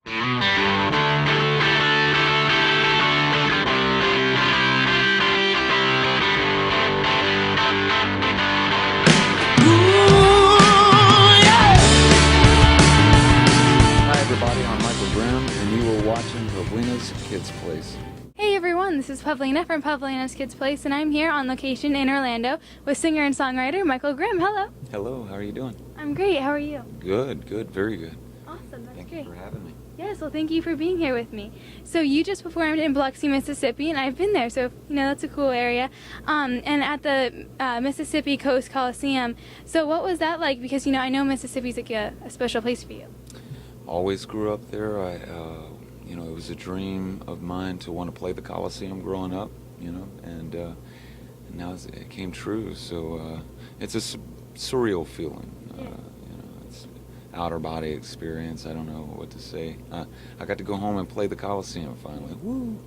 Everybody, I'm Michael Grimm, and you are watching Pavlina's Kidz Place. Hey everyone, this is Pavlina from Pavlina's Kidz Place, and I'm here on location in Orlando with singer and songwriter Michael Grimm. Hello. Hello, how are you doing? I'm great. How are you? Good, very good. Awesome, that's Thank great. you for having me. Yes, well, thank you for being here with me. So you just performed in Biloxi, Mississippi, and I've been there, so that's a cool area. And at the Mississippi Coast Coliseum. So what was that like? Because I know Mississippi's like a special place for you. Always grew up there. It was a dream of mine to want to play the Coliseum growing up, and now it came true. So it's a surreal feeling. Yeah. It's outer body experience. I don't know what to say. I got to go home and play the Coliseum finally. Woo!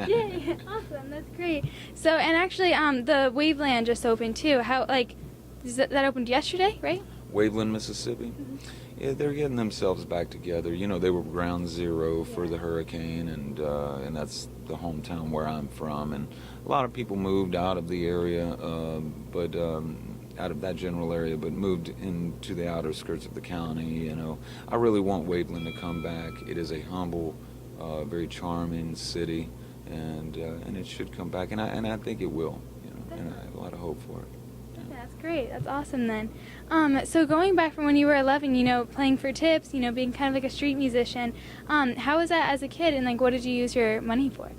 Yeah, awesome. That's great. So, and actually, the Waveland just opened too. How that opened yesterday, right? Waveland, Mississippi. Mm-hmm. Yeah, they're getting themselves back together. They were ground zero for the hurricane, and that's the hometown where I'm from. And a lot of people moved out of the area, but out of that general area, but moved into the outer skirts of the county. I really want Waveland to come back. It is a humble, very charming city, and it should come back, and I think it will. And I have a lot of hope for it. That's great. That's awesome then. So going back from when you were 11, playing for tips, being kind of like a street musician, how was that as a kid, and what did you use your money for?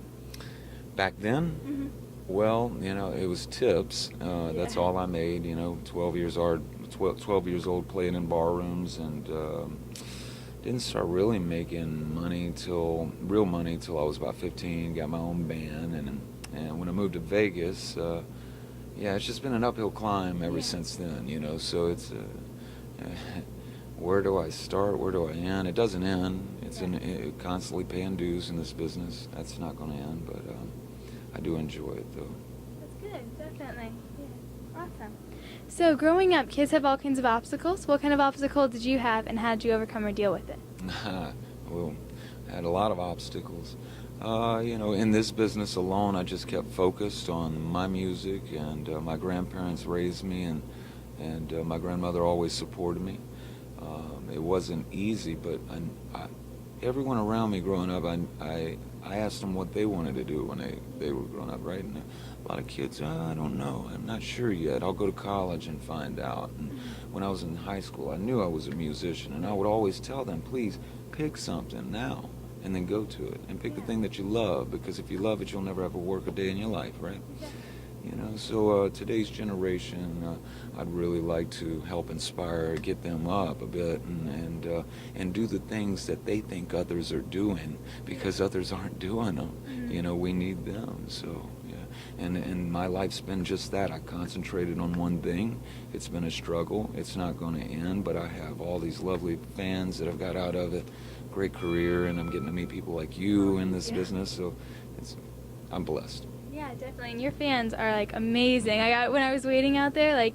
Back then? Mm-hmm. Well, it was tips. That's all I made, 12 years old playing in bar rooms, and didn't start really making real money till I was about 15, got my own band, and when I moved to Vegas, it's just been an uphill climb ever since then, so it's, where do I start, where do I end? It doesn't end. It's constantly paying dues in this business. That's not going to end, but I do enjoy it, though. That's good, definitely. Yeah, awesome. So growing up, kids have all kinds of obstacles. What kind of obstacle did you have, and how did you overcome or deal with it? Well, I had a lot of obstacles. In this business alone, I just kept focused on my music, and my grandparents raised me, and my grandmother always supported me. It wasn't easy, but everyone around me growing up, I asked them what they wanted to do when they were growing up, right? And a lot of kids, I don't know, I'm not sure yet. I'll go to college and find out. And when I was in high school, I knew I was a musician, and I would always tell them, please pick something now. And then go to it and pick the thing that you love, because if you love it, you'll never have to work a day in your life, right? So today's generation, I'd really like to help inspire, get them up a bit, and do the things that they think others are doing, because others aren't doing them. Mm-hmm. We need them. So and my life's been just that. I concentrated on one thing. It's been a struggle. It's not going to end, but I have all these lovely fans that I've got out of it. Great career, and I'm getting to meet people like you in this business, so I'm blessed. Yeah, definitely, and your fans are amazing. When I was waiting out there,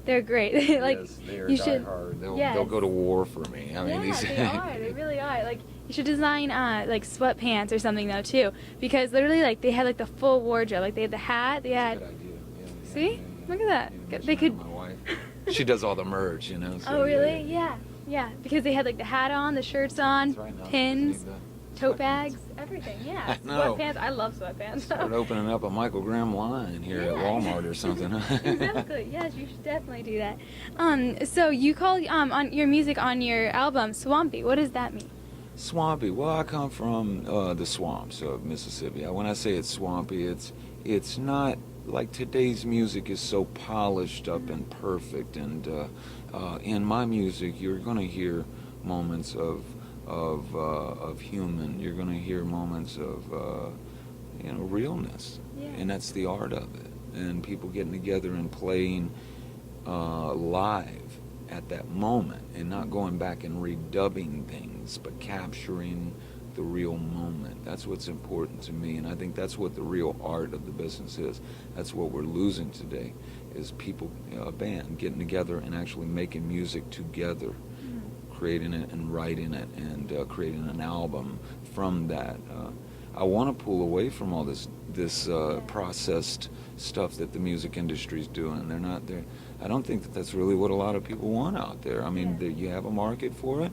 they're great. Yes, they are diehard. They'll go to war for me. They are. They really are. You should design sweatpants or something though too, because literally they had the full wardrobe. They had the hat. They had. That's a good idea. See, look at that. They could. My wife. She does all the merch, So, oh really? Yeah, because they had the hat on, the shirts on, pins, tote bags, everything. Yeah, sweatpants. I love sweatpants. Start opening up a Michael Grimm line here at Walmart or something. Exactly. Yes, you should definitely do that. So you call on your music on your album Swampy. What does that mean? Swampy. Well, I come from the swamps of Mississippi. When I say it's swampy, it's not like today's music is so polished up and perfect, and in my music you're going to hear moments of human. You're going to hear moments of realness, and that's the art of it. And people getting together and playing live at that moment, and not going back and redubbing things, but capturing the real moment. That's what's important to me, and I think that's what the real art of the business is. That's what we're losing today, is people, a band getting together and actually making music together, creating it and writing it and creating an album from that. I want to pull away from all this processed stuff that the music industry is doing. They're not there. I don't think that that's really what a lot of people want out there. I mean, you have a market for it,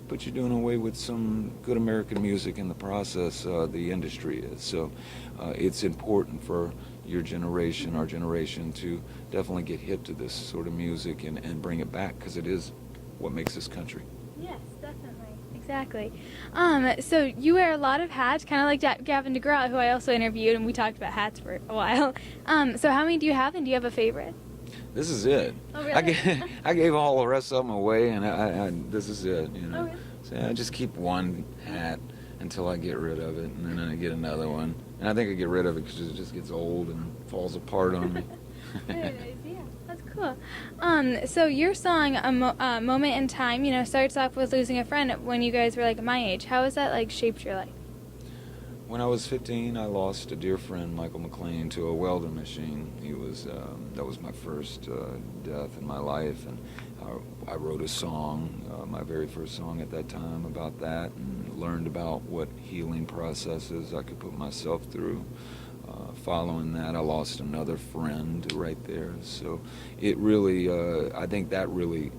but you're doing away with some good American music in the process. The industry is so. It's important for your generation, our generation, to definitely get hip to this sort of music and bring it back, because it is what makes this country. Yes, definitely. Exactly. So you wear a lot of hats, kind of like Gavin DeGraw, who I also interviewed, and we talked about hats for a while. So how many do you have, and do you have a favorite? This is it. Oh, really? I gave all the rest of them away, and this is it. You know. Oh, really? So I just keep one hat until I get rid of it, and then I get another one. And I think I get rid of it because it just gets old and falls apart on me. Very nice, yeah. That's cool. So your song, a Moment in Time, you know, starts off with losing a friend when you guys were like my age. How has that like shaped your life? When I was 15, I lost a dear friend, Michael McLean, to a welding machine. He was that was my first death in my life, and I wrote a song, my very first song at that time, about that, and learned about what healing processes I could put myself through. Following that, I lost another friend right there. So it really, I think that really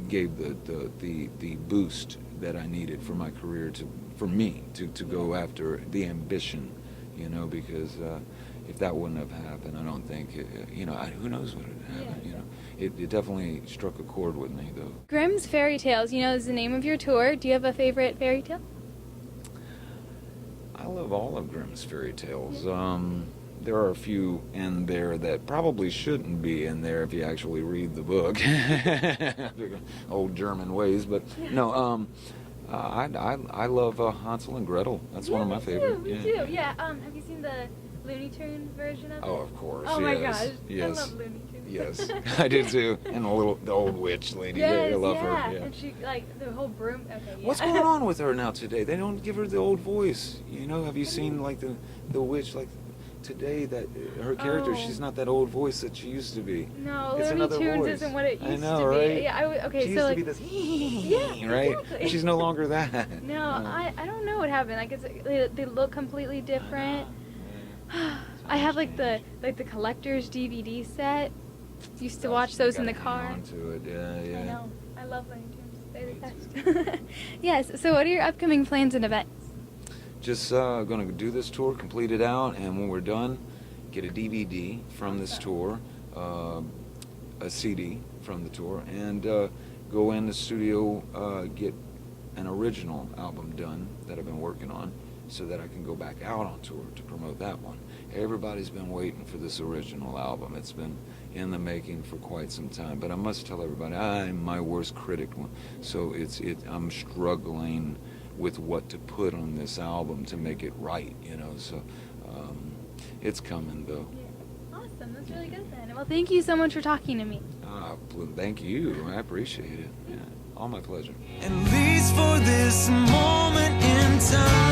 gave the boost that I needed for my career, for me to go after the ambition, you know, because if that wouldn't have happened, I don't think, you know, who knows what would have happened, you know. It definitely struck a chord with me, though. Grimm's Fairy Tales, you know, is the name of your tour. Do you have a favorite fairy tale? I love all of Grimm's fairy tales. There are a few in there that probably shouldn't be in there if you actually read the book. Old German ways, but no. I love Hansel and Gretel. That's one of my favorites. Me too. Yeah. Have you seen the Looney Tunes version of it? Oh, of course. Oh my yes. gosh. Yes. I love Looney Tunes. Yes, I do too. And the old witch lady. Yes, I love yeah. her. Yeah. And she like the whole broom. Okay. Yeah. What's going on with her now today? They don't give her the old voice. You know, have you seen like the witch like today, that her character, she's not that old voice that she used to be. No, it's Looney Tunes voice. isn't what it used I know, to be. right? Yeah, okay, she so used like to be this right? exactly. She's no longer that. No, I don't know what happened. Like they look completely different. I have like the collector's DVD set. Used to watch those in the car. Onto it. Yeah. I know. I love Looney Tunes. They're the best. Yes. So what are your upcoming plans and events? Just going to do this tour, complete it out, and when we're done, get a DVD from this tour, a CD from the tour, and go in the studio, get an original album done that I've been working on, so that I can go back out on tour to promote that one. Everybody's been waiting for this original album. It's been in the making for quite some time, but I must tell everybody, I'm my worst critic. So I'm struggling with what to put on this album to make it right, you know. So it's coming, though. Yeah. Awesome. That's really good then. Well, thank you so much for talking to me. Thank you. I appreciate it. Yeah, all my pleasure. At least for this moment in time.